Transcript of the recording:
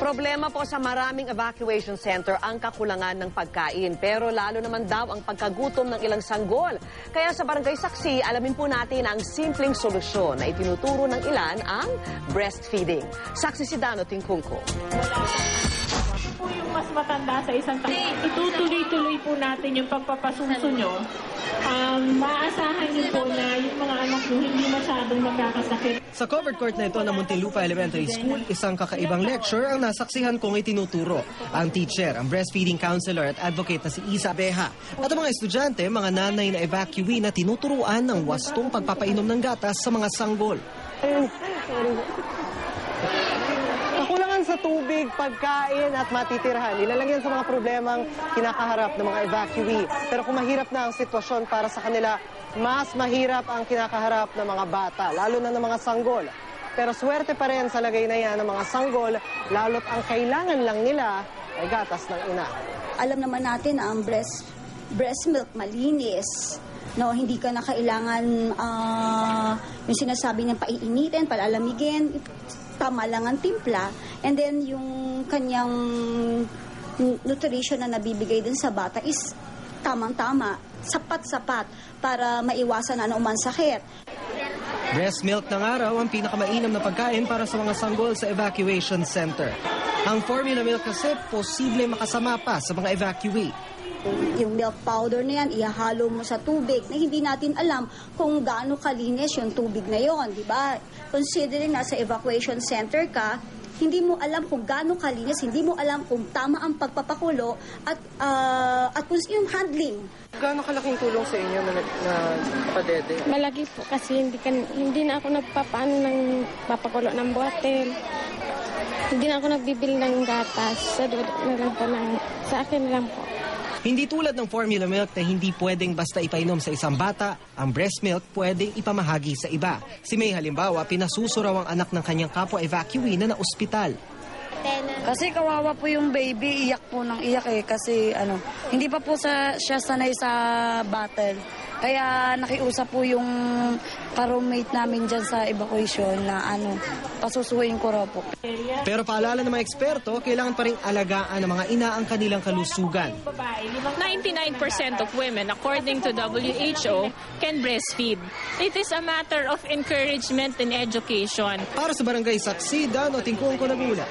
Problema po sa maraming evacuation center ang kakulangan ng pagkain. Pero lalo naman daw ang pagkagutom ng ilang sanggol. Kaya sa Barangay Saksi, alamin po natin ang simpleng solusyon na itinuturo ng ilan ang breastfeeding. Saksi si Dano Tingkungko. Po yung mas matanda sa isang itutuloy-tuloy po natin yung pagpapasuso nyo. Maaasahan niyo po na yung mga anak nyo hindi masyadong magkakasakit. Sa covered court na ito ng Muntinlupa Elementary School, isang kakaibang lecture ang nasaksihan kong itinuturo. Ang teacher, ang breastfeeding counselor at advocate na si Isa Beha. At ang mga estudyante, mga nanay na evacuee na tinuturuan ng wastong pagpapainom ng gatas sa mga sanggol. Kakulangan sa tubig, pagkain at matitirhan. Ilalagyan sa mga problemang kinakaharap ng mga evacuee. Pero kung mahirap na ang sitwasyon para sa kanila, mas mahirap ang kinakaharap ng mga bata, lalo na ng mga sanggol. Pero swerte pa rin sa lagay na yan ng mga sanggol, lalo't ang kailangan lang nila ay gatas ng ina. Alam naman natin na ang breast milk malinis. No, hindi ka na kailangan yung sinasabi niyang paiinitin, palalamigin. Tama lang ang timpla. And then yung kanyang nutrition na nabibigay din sa bata is tamang-tama, sapat-sapat para maiwasan na anumang sakit. Breast milk ng araw ang pinakamainam na pagkain para sa mga sanggol sa evacuation center. Ang formula milk kasi posible makasama pa sa mga evacuee. Yung milk powder na yan, ihahalo mo sa tubig na hindi natin alam kung gaano kalinis yung tubig na yon, di ba? Considering na sa evacuation center ka, hindi mo alam kung gaano kalinis, hindi mo alam kung tama ang pagpapakulo at kung yung handling. Gaano kalaking tulong sa inyo na padede? Malaki po kasi hindi na ako nagpapaano ng papakulo ng botel. Hindi na ako nagbibili ng gatas. Sa dulo na lang po sa akin lang po. Hindi tulad ng formula milk na hindi pwedeng basta ipainom sa isang bata, ang breast milk pwedeng ipamahagi sa iba. Si May halimbawa, pinasuso raw ang anak ng kanyang kapwa evacuee na ospital. Kasi kawawa po yung baby, iyak po ng iyak kasi hindi pa po siya sanay sa battle. Kaya nakiusap po yung ka-roommate namin dyan sa evacuation na pasusuhin ko raw po. Pero paalala ng mga eksperto, kailangan pa rin alagaan ng mga ina ang kanilang kalusugan. 99% of women, according to WHO, can breastfeed. It is a matter of encouragement and education. Para sa Barangay Saksi, Dano Tingkungko, Laguna.